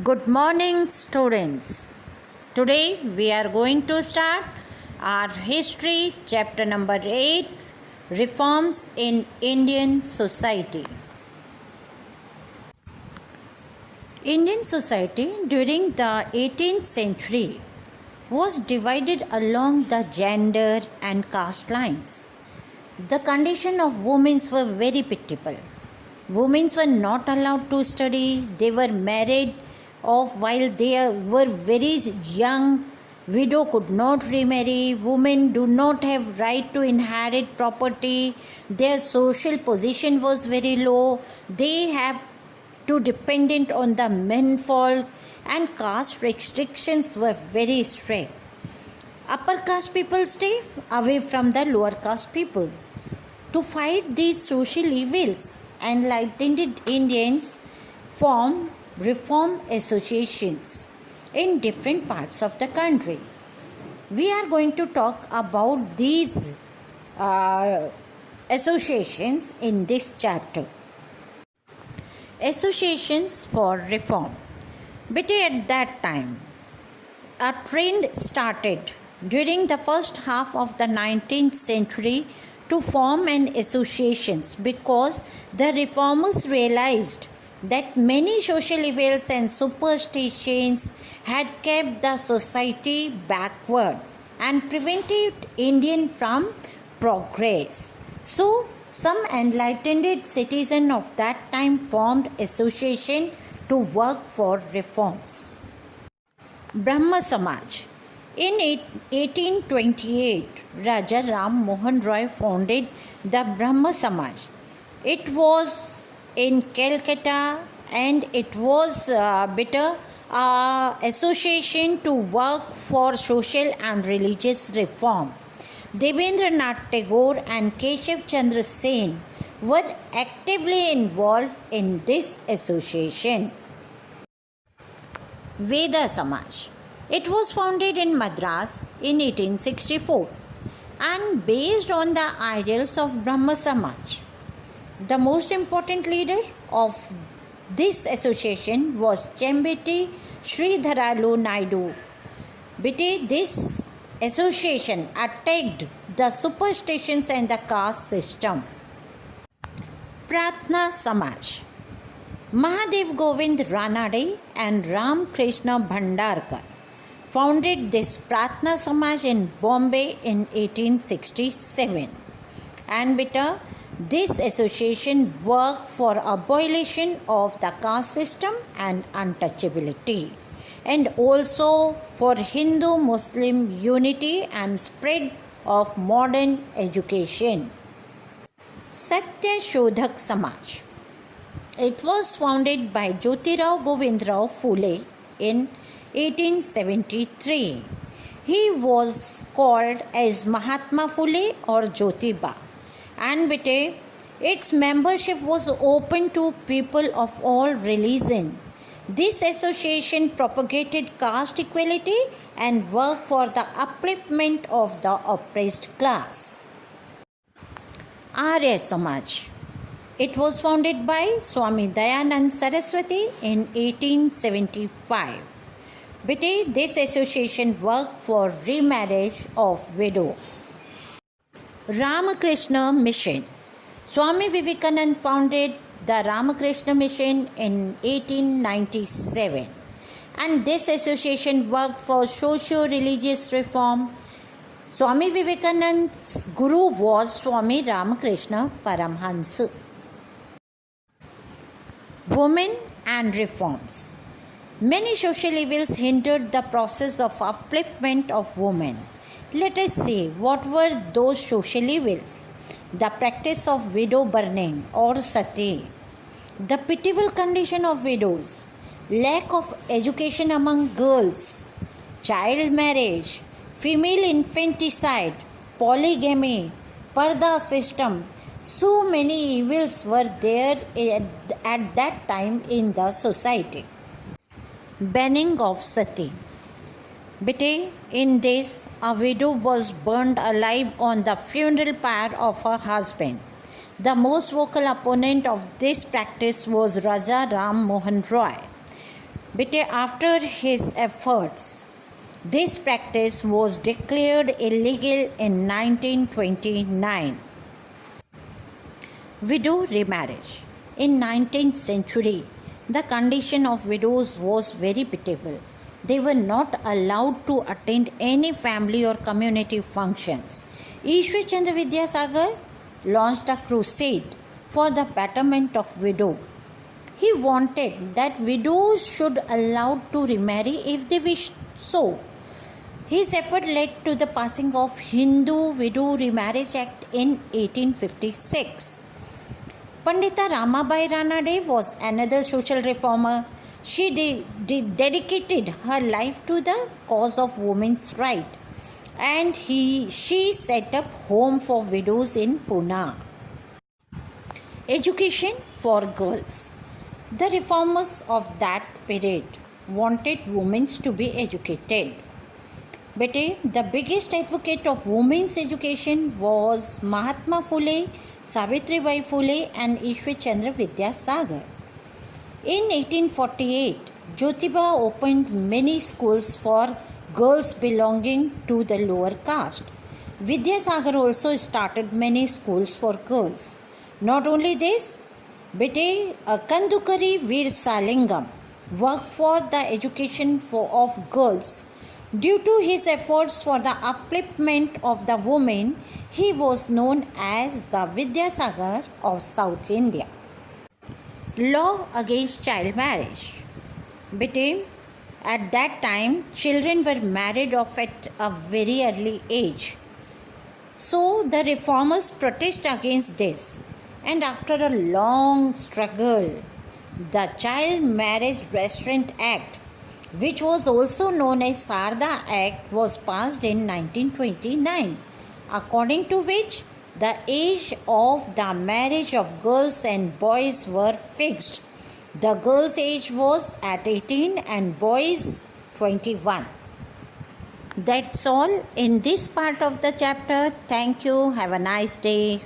Good morning, students. Today we are going to start our history chapter number 8, Reforms in Indian Society. Indian society during the 18th century was divided along the gender and caste lines. The condition of women were very pitiable. Women were not allowed to study, they were married off while they were very young. Widow could not remarry. Women do not have right to inherit property. Their social position was very low. They have to dependent on the menfolk, and caste restrictions were very strict. Upper caste people stay away from the lower caste people. To fight these social evils, enlightened Indians formed reform associations in different parts of the country. We are going to talk about these associations in this chapter. Associations for reform. But at that time, a trend started during the first half of the 19th century to form an associations because the reformers realized that many social evils and superstitions had kept the society backward and prevented Indian from progress. So, some enlightened citizens of that time formed association to work for reforms. Brahma Samaj. In 1828, Raja Ram Mohan Roy founded the Brahma Samaj. It was in Calcutta and it was association to work for social and religious reform. Devendranath Tagore and Keshav Chandra Sen were actively involved in this association. Veda Samaj. It was founded in Madras in 1864 and based on the ideals of Brahma Samaj. The most important leader of this association was Chembeti Sridharalu Naidu. This association attacked the superstitions and the caste system. Pratna Samaj. Mahadev Govind Ranade and Ram Krishna Bhandarkar founded this Pratna Samaj in Bombay in 1867. And this association worked for abolition of the caste system and untouchability, and also for Hindu-Muslim unity and spread of modern education. Satya Shodhak Samaj. It was founded by Jyotirao Govindrao Phule in 1873. He was called as Mahatma Phule or Jyotiba, and its membership was open to people of all religion. This association propagated caste equality and worked for the upliftment of the oppressed class. Arya Samaj. It was founded by Swami Dayanand Saraswati in 1875. This association worked for remarriage of widow. Ramakrishna Mission. Swami Vivekananda founded the Ramakrishna Mission in 1897, and this association worked for socio-religious reform. Swami Vivekananda's guru was Swami Ramakrishna Paramhansa. Women and reforms. Many social evils hindered the process of upliftment of women. Let us see what were those social evils. The practice of widow burning or sati, the pitiable condition of widows, lack of education among girls, child marriage, female infanticide, polygamy, parda system. So many evils were there at that time in the society. Banning of sati. In this, a widow was burned alive on the funeral pyre of her husband. The most vocal opponent of this practice was Raja Ram Mohan Roy. But after his efforts, this practice was declared illegal in 1929. Widow remarriage. In 19th century, the condition of widows was very pitiable. They were not allowed to attend any family or community functions. Ishwar Chandra Vidyasagar launched a crusade for the betterment of widow. He wanted that widows should allowed to remarry if they wished so. His effort led to the passing of Hindu Widow Remarriage Act in 1856. Pandita Ramabai Ranade was another social reformer. She dedicated her life to the cause of women's rights, and she set up home for widows in Pune. Education for girls. The reformers of that period wanted women to be educated. But the biggest advocate of women's education was Mahatma Phule, Savitribai Phule, and Ishwar Chandra Vidyasagar. In 1848, Jyotiba opened many schools for girls belonging to the lower caste. Vidyasagar also started many schools for girls. Not only this, but Kandukari Veer Salingam worked for the education of girls. Due to his efforts for the upliftment of the women, he was known as the Vidyasagar of South India. Law against child marriage. But at that time, children were married off at a very early age. So the reformers protested against this, and after a long struggle, the Child Marriage Restraint Act, which was also known as Sarda Act, was passed in 1929, according to which the age of the marriage of girls and boys were fixed. The girl's age was at 18 and boys 21. That's all in this part of the chapter. Thank you. Have a nice day.